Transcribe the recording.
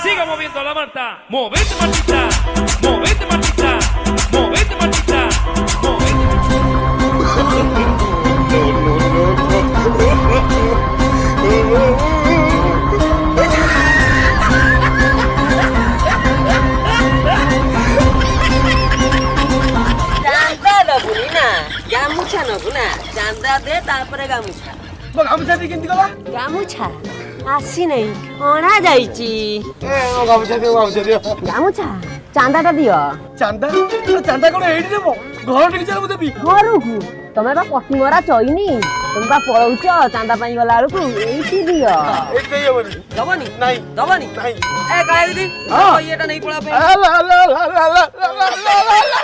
Siga moviendo la manta. Movete, Martita. Movete, Martita. Movete, Martita. Movete. চান্দা নবুনি না গামুছা নবু না চান্দা দে তারপরে গামুছা গামুছা দিয়ে কেমতি গলা গামুছা আসি নাই অনা যাইছি গামুছা দিও গামুছা চান্দাটা দিও চান্দা চান্দা কোন এইটি দেবো ঘর টিকে চালু দেবি ঘরକୁ ତମେ ବା ପତି ମରା ଚଇନି ତମେ ବା ପଳଉଛ ଚାନ୍ଦା ପାଇଁ ଗଲା ବେଳକୁ ଏଇଠି ଦିଅ ଏଇଠି ଦେଇ ହବନି ଦବନି ନାଇଁ ଦବନି ନାଇଁ ଏ କାଳେ ଦିଦି ହଁ। ଇଏଟା ନେଇ ପଳା ପାଇଁ ଲା ଲା ଲା ଲା ଲା ଲା ଲା ଲା ଲା ଲା ଲା।